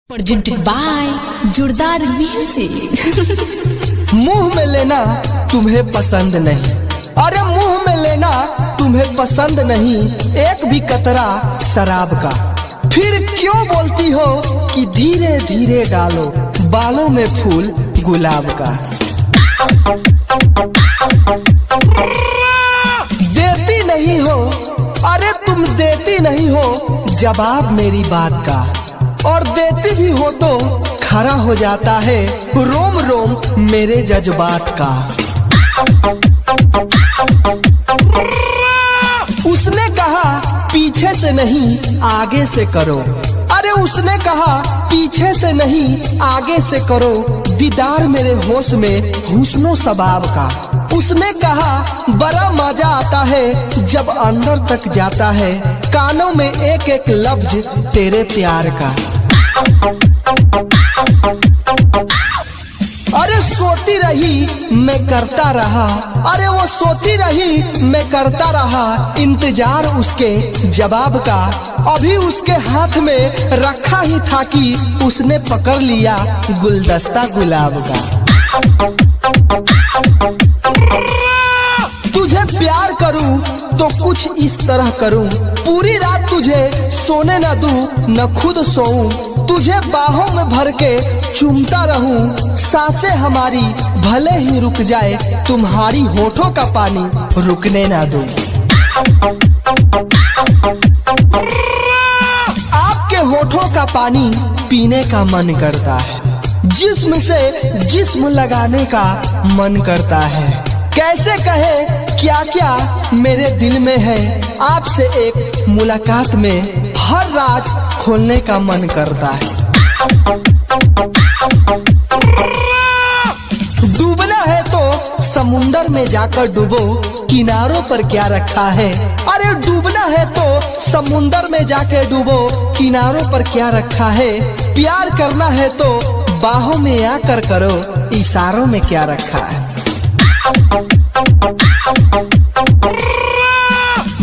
Presented by जोरदार music. मुंह में लेना तुम्हें पसंद नहीं, अरे मुंह में लेना तुम्हें पसंद नहीं एक भी कतरा शराब का। फिर क्यों बोलती हो कि धीरे धीरे डालो बालों में फूल गुलाब का। देती नहीं हो, अरे तुम देती नहीं हो जवाब मेरी बात का, और देती भी हो तो खरा हो जाता है रोम रोम मेरे जज्बात का। उसने कहा पीछे से नहीं आगे से करो, अरे उसने कहा पीछे से नहीं आगे से करो, दीदार मेरे होश में हुस्नो सबाब का। उसने कहा बड़ा मजा आता है जब अंदर तक जाता है कानों में एक एक लफ्ज तेरे प्यार का। अरे सोती रही मैं करता रहा, अरे वो सोती रही मैं करता रहा इंतजार उसके जवाब का। अभी उसके हाथ में रखा ही था कि उसने पकड़ लिया गुलदस्ता गुलाब का। तुझे प्यार करूं तो कुछ इस तरह करूं, पूरी रात तुझे सोने न दूं न खुद सोऊं, तुझे बाहों में भर के चूमता रहूं, सांसें हमारी भले ही रुक जाए तुम्हारी होठों का पानी रुकने ना दूं। आपके होठों का पानी पीने का मन करता है, जिस्म से जिस्म लगाने का मन करता है। कैसे कहे क्या क्या मेरे दिल में है, आपसे एक मुलाकात में हर राज खोलने का मन करता है। डूबना है तो समुंदर में जाकर डूबो, किनारों पर क्या रखा है। अरे डूबना है तो समुंदर में जाकर डूबो, किनारों पर क्या रखा है। प्यार करना है तो बाहों में आकर करो, इशारों में क्या रखा है।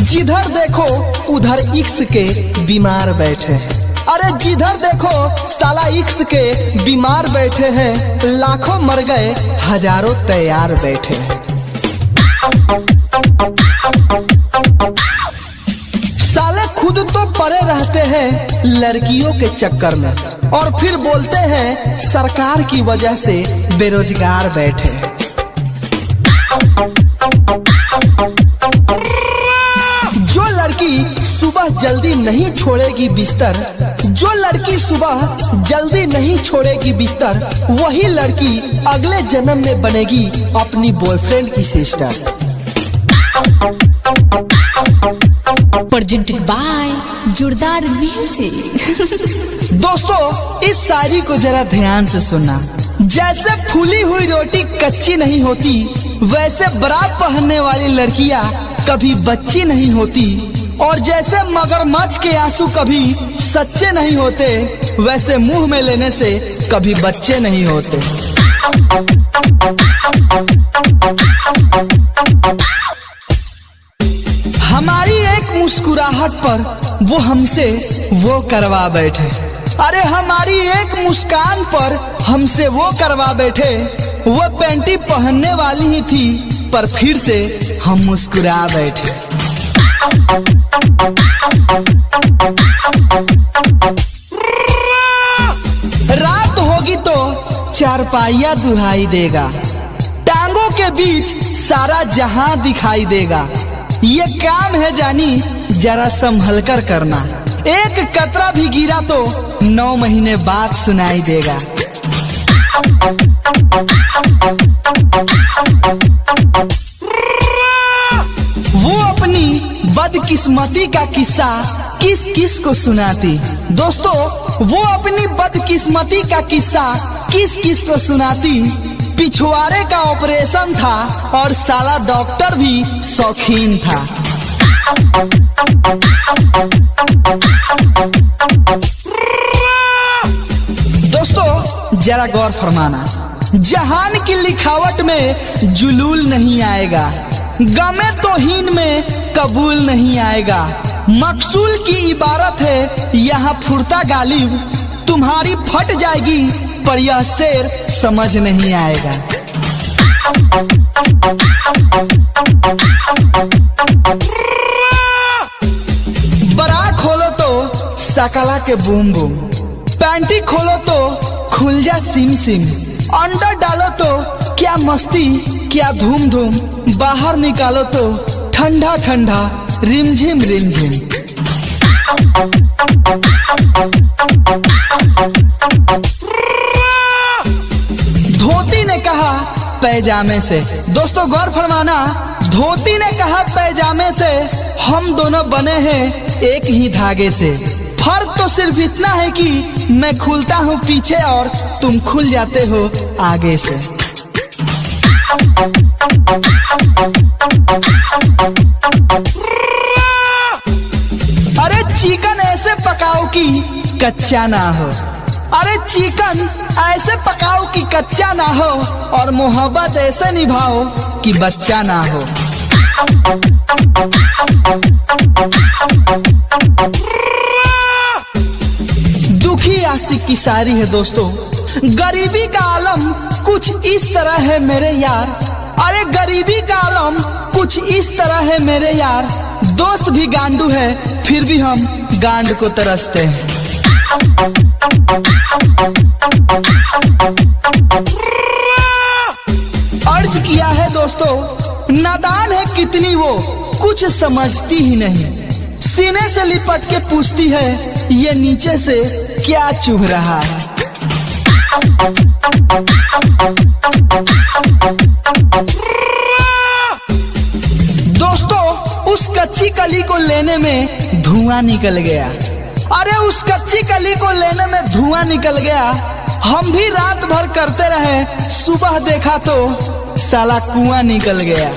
जिधर देखो उधर इक्स के बीमार बैठे हैं, अरे जिधर देखो साला इक्स के बीमार बैठे हैं, लाखों मर गए हजारों तैयार बैठे हैं। साले खुद तो पड़े रहते हैं लड़कियों के चक्कर में, और फिर बोलते हैं सरकार की वजह से बेरोजगार बैठे हैं। जो लड़की सुबह जल्दी नहीं छोड़ेगी बिस्तर, जो लड़की सुबह जल्दी नहीं छोड़ेगी बिस्तर, वही लड़की अगले जन्म में बनेगी अपनी बॉयफ्रेंड की सिस्टर। Presented by जोरदार म्यूजिक। दोस्तों इस शायरी को जरा ध्यान से सुनना। जैसे फूली हुई रोटी कच्ची नहीं होती, वैसे बरात पहनने वाली लड़कियां कभी बच्ची नहीं होती, और जैसे मगरमच्छ के आंसू कभी सच्चे नहीं होते, वैसे मुंह में लेने से कभी बच्चे नहीं होते। हमारी एक मुस्कुराहट पर वो हमसे वो करवा बैठे, अरे हमारी एक मुस्कान पर हमसे वो करवा बैठे। वो पैंटी पहनने वाली ही थी पर फिर से हम मुस्कुरा बैठे। रात होगी तो चारपाइया दुहाई देगा, टांगों के बीच सारा जहां दिखाई देगा। ये काम है जानी जरा संभल कर करना, एक कतरा भी गिरा तो 9 महीने बाद सुनाई देगा। वो अपनी बदकिस्मती का किस्सा किस किस को सुनाती, दोस्तों वो अपनी बदकिस्मती का किस्सा किस किस को सुनाती। पिछवाड़े का ऑपरेशन था और साला डॉक्टर भी शौकीन था। दोस्तों जरा गौर फरमाना, जहान की लिखावट में जुलूल नहीं आएगा, गमे तौहीन में कबूल नहीं आएगा। मकसूल की इबारत है यहाँ फुर्ता गालिब, तुम्हारी फट जाएगी पर यह शेर समझ नहीं आएगा। बरा खोलो तो सकला के बूम बूम, पैंटी खोलो तो खुल जा सिम सिम, अंडर डालो तो क्या मस्ती क्या धूम धूम, बाहर निकालो तो ठंडा ठंडा रिमझिम रिमझिम। धोती ने कहा पैजामे से, दोस्तों गौर फरमाना, धोती ने कहा पैजामे से, हम दोनों बने हैं एक ही धागे से। फर्क तो सिर्फ इतना है कि मैं खुलता हूँ पीछे और तुम खुल जाते हो आगे से। अरे चिकन ऐसे पकाओ कि कच्चा ना हो, अरे चिकन ऐसे पकाओ कि कच्चा ना हो, और मोहब्बत ऐसे निभाओ कि बच्चा ना हो। दुखी आशिक की शायरी है दोस्तों। गरीबी का आलम कुछ इस तरह है मेरे यार, अरे गरीबी का आलम कुछ इस तरह है मेरे यार, दोस्त भी गांडू है फिर भी हम गांड को तरसते हैं। अर्ज किया है दोस्तों, नादान है कितनी वो कुछ समझती ही नहीं, सीने से लिपट के पूछती है ये नीचे से क्या चुभ रहा है। दोस्तों उस कच्ची कली को लेने में धुआं निकल गया, अरे उस कच्ची कली को लेने में धुआं निकल गया। हम भी रात भर करते रहे, सुबह देखा तो साला कुआं निकल गया।